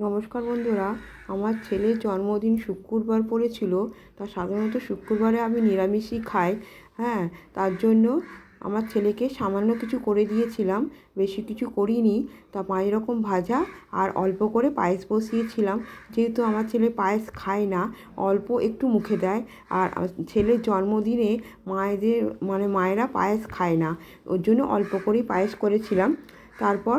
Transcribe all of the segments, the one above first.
নমস্কার বন্ধুরা, আমার ছেলের জন্মদিন শুক্রবার পড়েছিল। তা সাধারণত শুক্রবারে আমি নিরামিষই খাই। হ্যাঁ, তার জন্য আমার ছেলেকে সামান্য কিছু করে দিয়েছিলাম, বেশি কিছু করিনি। তা 5 রকম ভাজা আর অল্প করে পায়েস বসিয়েছিলাম। যেহেতু আমার ছেলে পায়েস খায় না, অল্প একটু মুখে দেয়। আর ছেলের জন্মদিনে মায়েরা পায়েস খায় না, ওর জন্য অল্প করেই পায়েস করেছিলাম। তারপর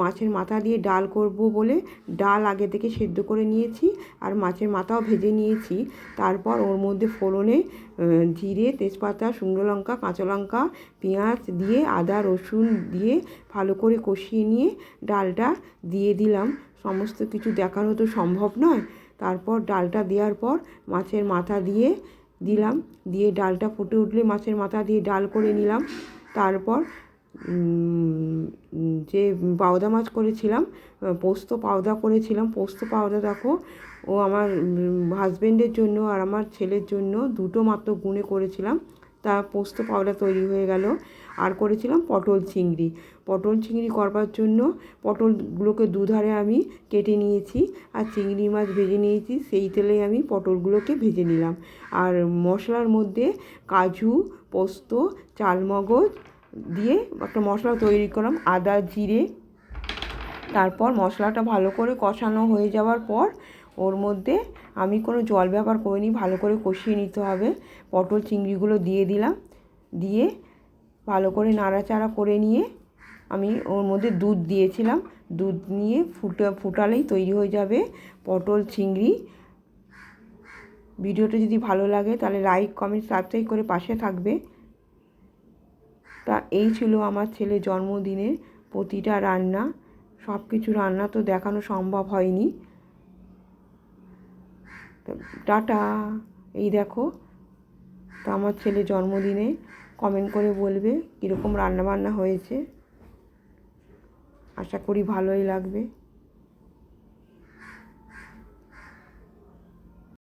মাছের মাথা দিয়ে ডাল করব বলে ডাল আগে থেকে সেদ্ধ করে নিয়েছি, আর মাছের মাথাও ভেজে নিয়েছি। তারপর ওর মধ্যে ফোড়নে জিরে, তেজপাতা, শুকনো লঙ্কা, কাঁচা লঙ্কা, পেঁয়াজ দিয়ে আদা রসুন দিয়ে ভালো করে কষিয়ে নিয়ে ডালটা দিয়ে দিলাম। সমস্ত কিছু দেখানো তো সম্ভব নয়। তারপর ডালটা দেওয়ার পর মাছের মাথা দিয়ে দিলাম, দিয়ে ডালটা ফুটে উঠলে মাছের মাথা দিয়ে ডাল করে নিলাম। তারপর যে পাওদা মাছ করেছিলাম, পোস্ত পাওদা করেছিলাম। পোস্ত পাওদা দেখো, ও আমার হাজব্যান্ডের জন্য আর আমার ছেলের জন্য দুটো মাত্র গুনে করেছিলাম। তা পোস্ত পাওদা তৈরি হয়ে গেল। আর করেছিলাম পটল চিংড়ি। পটল চিংড়ি করবার জন্য পটলগুলোকে দুধারে আমি কেটে নিয়েছি, আর চিংড়ি মাছ ভেজে নিয়েছি। সেই তেলে আমি পটলগুলোকে ভেজে নিলাম। আর মশলার মধ্যে কাজু, পোস্ত, চালমগজ দিয়ে একটা মশলা তৈরি করলাম, আদা জিরে। তারপর মশলাটা ভালো করে কষানো হয়ে যাওয়ার পর ওর মধ্যে আমি কোনো জল ব্যবহার করিনি, ভালো করে কষিয়ে নিতে হবে। পটল চিংড়িগুলো দিয়ে দিলাম, দিয়ে ভালো করে নাড়াচাড়া করে নিয়ে আমি ওর মধ্যে দুধ দিয়েছিলাম। দুধ নিয়ে ফুটালেই তৈরি হয়ে যাবে পটল চিংড়ি। ভিডিওটা যদি ভালো লাগে তাহলে লাইক, কমেন্ট, সাবস্ক্রাইব করে পাশে থাকবে। তা এই ছিল আমার ছেলের জন্মদিনের প্রতিটা রান্না। সব কিছু রান্না তো দেখানো সম্ভব হয়নি। টাটা। এই দেখো, তা আমার ছেলের জন্মদিনে কমেন্ট করে বলবে কীরকম রান্নাবান্না হয়েছে। আশা করি ভালোই লাগবে।